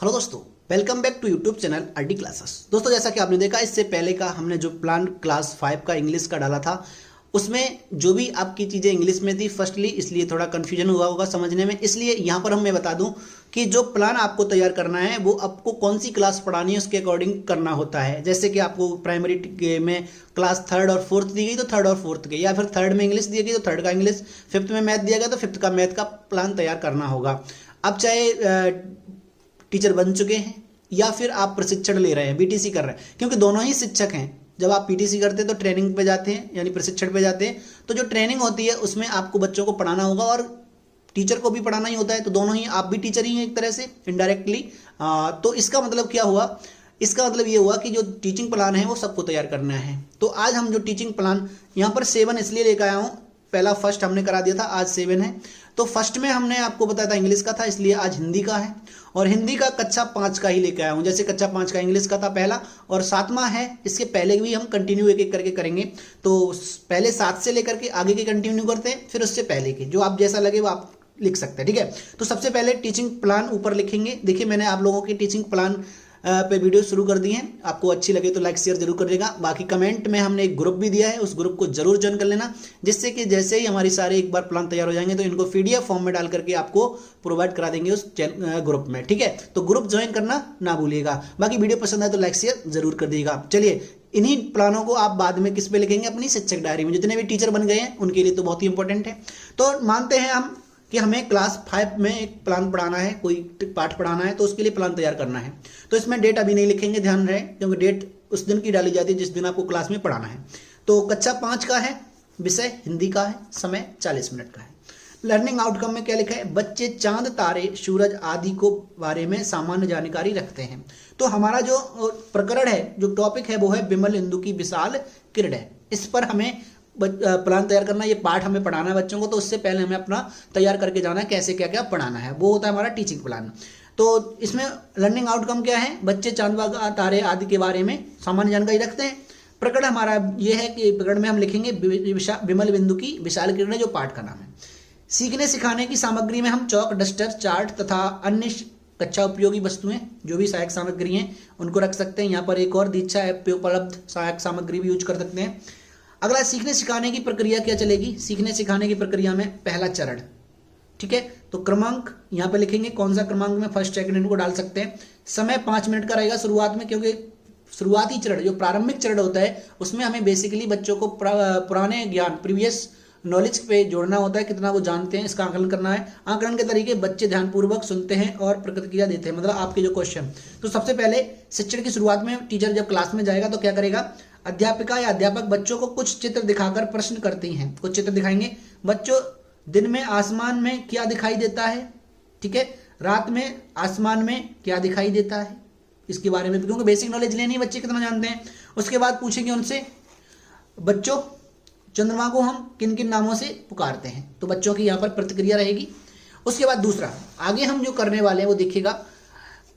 Hello दोस्तों, welcome back to YouTube channel RD classes. दोस्तों, जैसा कि आपने देखा इससे पहले का हमने जो प्लान क्लास 5 का इंग्लिश का डाला था उसमें जो भी आपकी चीज़ें इंग्लिश में थी फर्स्टली, इसलिए थोड़ा कन्फ्यूजन हुआ होगा समझने में। इसलिए यहाँ पर मैं बता दूं कि जो प्लान आपको तैयार करना है वो आपको कौन सी क्लास पढ़ानी है उसके अकॉर्डिंग करना होता है। जैसे कि आपको प्राइमरी में क्लास 3rd और 4th दी गई तो 3rd और 4th के, या फिर 3rd में इंग्लिश दी गई तो 3rd का इंग्लिश, 5th में मैथ दिया गया तो 5th का मैथ का प्लान तैयार करना होगा। अब चाहे टीचर बन चुके हैं या फिर आप प्रशिक्षण ले रहे हैं, बीटीसी कर रहे हैं, क्योंकि दोनों ही शिक्षक हैं। जब आप पीटीसी करते हैं तो ट्रेनिंग पे जाते हैं यानी प्रशिक्षण पे जाते हैं, तो जो ट्रेनिंग होती है उसमें आपको बच्चों को पढ़ाना होगा और टीचर को भी पढ़ाना ही होता है। तो दोनों ही, आप भी टीचर ही हैं एक तरह से इनडायरेक्टली। तो इसका मतलब क्या हुआ, इसका मतलब ये हुआ कि जो टीचिंग प्लान है वो सबको तैयार करना है। तो आज हम जो टीचिंग प्लान यहाँ पर 7 इसलिए लेकर आया हूँ, पहला फर्स्ट हमने करा दिया था, आज 7 है। तो फर्स्ट में हमने आपको बताया था इंग्लिश का था, इसलिए आज हिंदी का है। और हिंदी का कक्षा 5 का ही लेकर आया हूँ। जैसे कक्षा 5 का इंग्लिश का था पहला और 7वां है, इसके पहले भी हम कंटिन्यू एक एक करके करेंगे। तो पहले 7 से लेकर के आगे के कंटिन्यू करते हैं, फिर उससे पहले के, जो आप जैसा लगे वो आप लिख सकते हैं। ठीक है, तो सबसे पहले टीचिंग प्लान ऊपर लिखेंगे। देखिए, मैंने आप लोगों की टीचिंग प्लान पे वीडियो शुरू कर दी है। आपको अच्छी लगे तो लाइक शेयर जरूर करिएगा। बाकी कमेंट में हमने एक ग्रुप भी दिया है, उस ग्रुप को जरूर ज्वाइन कर लेना, जिससे कि जैसे ही हमारी सारे एक बार प्लान तैयार हो जाएंगे तो इनको पीडीएफ फॉर्म में डाल करके आपको प्रोवाइड करा देंगे उस ग्रुप में। ठीक है, तो ग्रुप ज्वाइन करना ना भूलिएगा। बाकी वीडियो पसंद आए तो लाइक शेयर जरूर कर दीजिएगा। चलिए, इन्हीं प्लानों को आप बाद में किस पे लिखेंगे, अपनी शिक्षक डायरी में। जितने भी टीचर बन गए हैं उनके लिए तो बहुत ही इंपॉर्टेंट है। तो मानते हैं हम कि हमें क्लास 5 में एक प्लान पढ़ाना है, कोई पाठ पढ़ाना है, तो उसके लिए प्लान तैयार करना है। तो इसमें डेट अभी नहीं लिखेंगे, ध्यान रहे, क्योंकि डेट उस दिन की डाली जाती है जिस दिन आपको क्लास में पढ़ाना है। तो कक्षा 5 का है, विषय हिंदी का है, समय 40 मिनट का है। लर्निंग आउटकम में क्या लिखा है, बच्चे चांद, तारे, सूरज आदि को बारे में सामान्य जानकारी रखते हैं। तो हमारा जो प्रकरण है, जो टॉपिक है, वो है विमल इंदु की विशाल किरणें। इस पर हमें प्लान तैयार करना, ये पाठ हमें पढ़ाना है बच्चों को। तो उससे पहले हमें अपना तैयार करके जाना है कैसे क्या क्या पढ़ाना है, वो होता है हमारा टीचिंग प्लान। तो इसमें लर्निंग आउटकम क्या है, बच्चे चांद, तारे आदि के बारे में सामान्य जानकारी रखते हैं। प्रकरण हमारा ये है कि प्रकरण में हम लिखेंगे विमल बिंदु की विशाल किरणें, जो पाठ का नाम है। सीखने सिखाने की सामग्री में हम चौक, डस्टर, चार्ट तथा अन्य कक्षा उपयोगी वस्तुएं, जो भी सहायक सामग्री हैं, उनको रख सकते हैं। यहाँ पर एक और दीक्षा ऐप पे उपलब्ध सहायक सामग्री भी यूज कर सकते हैं। अगला, सीखने सिखाने की प्रक्रिया क्या चलेगी। सीखने सिखाने की प्रक्रिया में पहला चरण, ठीक है, तो क्रमांक यहाँ पे लिखेंगे, कौन सा क्रमांक में फर्स्ट सेकंड इनको डाल सकते हैं। समय 5 मिनट का रहेगा शुरुआत में, क्योंकि शुरुआती चरण, जो प्रारंभिक चरण होता है, उसमें हमें बेसिकली बच्चों को पुराने ज्ञान, प्रीवियस नॉलेज पे जोड़ना होता है, कितना वो जानते हैं, इसका आकलन करना है। आकलन के तरीके, बच्चे ध्यानपूर्वक सुनते हैं और प्रतिक्रिया देते हैं, मतलब आपके जो क्वेश्चन। तो सबसे पहले शिक्षण की शुरुआत में टीचर जब क्लास में जाएगा तो क्या करेगा, अध्यापिका या अध्यापक बच्चों को कुछ चित्र दिखाकर प्रश्न करती हैं। कुछ चित्र दिखाएंगे, बच्चों दिन में आसमान में क्या दिखाई देता है, ठीक है, रात में आसमान में क्या दिखाई देता है, इसके बारे में, क्योंकि बेसिक नॉलेज लेनी है, बच्चे कितना जानते हैं। उसके बाद पूछेंगे उनसे, बच्चों चंद्रमा को हम किन किन नामों से पुकारते हैं, तो बच्चों की यहाँ पर प्रतिक्रिया रहेगी। उसके बाद दूसरा, आगे हम जो करने वाले हैं वो देखिएगा,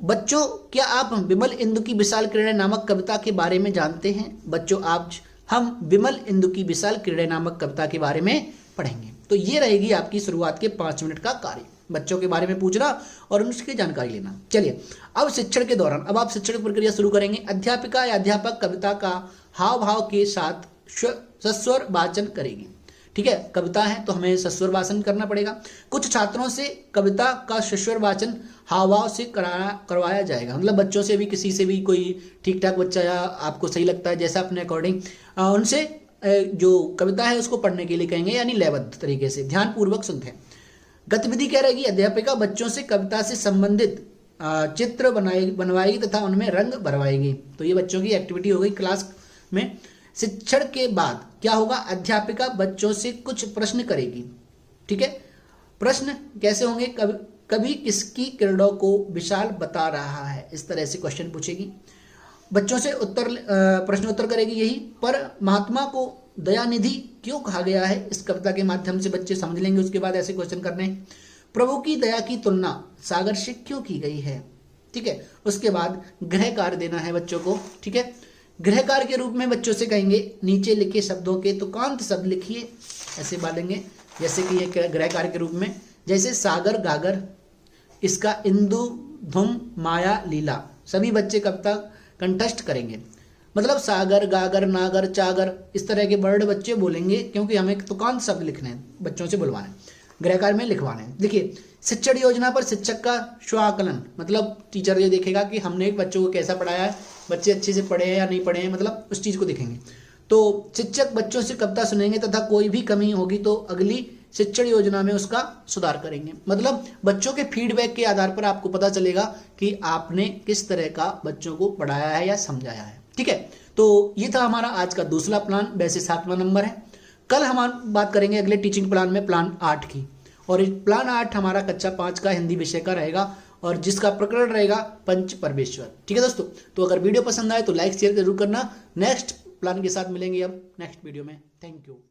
बच्चों क्या आप विमल इंदु की विशाल किरणें नामक कविता के बारे में जानते हैं। बच्चों आज हम विमल इंदु की विशाल किरणें नामक कविता के बारे में पढ़ेंगे। तो ये रहेगी आपकी शुरुआत के 5 मिनट का कार्य, बच्चों के बारे में पूछना और उसकी जानकारी लेना। चलिए, अब शिक्षण के दौरान, अब आप शिक्षण प्रक्रिया शुरू करेंगे। अध्यापिका या अध्यापक कविता का हाव भाव के साथ सस्वर वाचन करेगी। ठीक है, कविता है तो हमें सस्वर वाचन करना पड़ेगा। कुछ छात्रों से कविता का सस्वर वाचन हाव भाव से करवाया जाएगा, मतलब बच्चों से भी, किसी से भी, कोई ठीक ठाक बच्चा या आपको सही लगता है जैसा अपने अकॉर्डिंग, उनसे जो कविता है उसको पढ़ने के लिए कहेंगे, यानी लयबद्ध तरीके से ध्यानपूर्वक सुनते हैं। गतिविधि क्या रहेगी, अध्यापिका बच्चों से कविता से संबंधित चित्र बनवाएगी तथा उनमें रंग भरवाएगी। तो ये बच्चों की एक्टिविटी हो गई क्लास में। शिक्षण के बाद क्या होगा, अध्यापिका बच्चों से कुछ प्रश्न करेगी। ठीक है, प्रश्न कैसे होंगे, कभी किसकी किरणों को विशाल बता रहा है, इस तरह से क्वेश्चन पूछेगी। बच्चों से प्रश्न उत्तर करेगी यही। पर महात्मा को दयानिधि क्यों कहा गया है, इस कविता के माध्यम से बच्चे समझ लेंगे। उसके बाद ऐसे क्वेश्चन करने, प्रभु की दया की तुलना सागर से क्यों की गई है। ठीक है, उसके बाद गृह कार्य देना है बच्चों को। ठीक है, गृह कार्य के रूप में बच्चों से कहेंगे, नीचे लिखे शब्दों के तुकांत शब्द लिखिए, ऐसे बोलेंगे। जैसे कि ये गृह कार्य के रूप में, जैसे सागर गागर, इसका इंदु धूम माया लीला सभी बच्चे कविता कंठस्थ करेंगे। मतलब सागर, गागर, नागर, चागर इस तरह के वर्ड बच्चे बोलेंगे, क्योंकि हमें तुकांत शब्द लिखने हैं, बच्चों से बुलवाने हैं, गृहकार में लिखवाने हैं। देखिए, शिक्षण योजना पर शिक्षक का स्वाकलन, मतलब टीचर ये देखेगा कि हमने बच्चों को कैसा पढ़ाया है, बच्चे अच्छे से पढ़े हैं या नहीं पढ़े हैं, मतलब उस चीज़ को देखेंगे। तो शिक्षक बच्चों से कविता सुनेंगे तथा कोई भी कमी होगी तो अगली शिक्षण योजना में उसका सुधार करेंगे। मतलब बच्चों के फीडबैक के आधार पर आपको पता चलेगा कि आपने किस तरह का बच्चों को पढ़ाया है या समझाया है। ठीक है, तो ये था हमारा आज का दूसरा प्लान, वैसे 7वां नंबर है। कल हम बात करेंगे अगले टीचिंग प्लान में प्लान 8 की, और प्लान 8 हमारा कक्षा 5 का हिंदी विषय का रहेगा और जिसका प्रकरण रहेगा पंच परमेश्वर। ठीक है दोस्तों, तो अगर वीडियो पसंद आए तो लाइक शेयर जरूर करना। नेक्स्ट प्लान के साथ मिलेंगे अब नेक्स्ट वीडियो में। Thank you.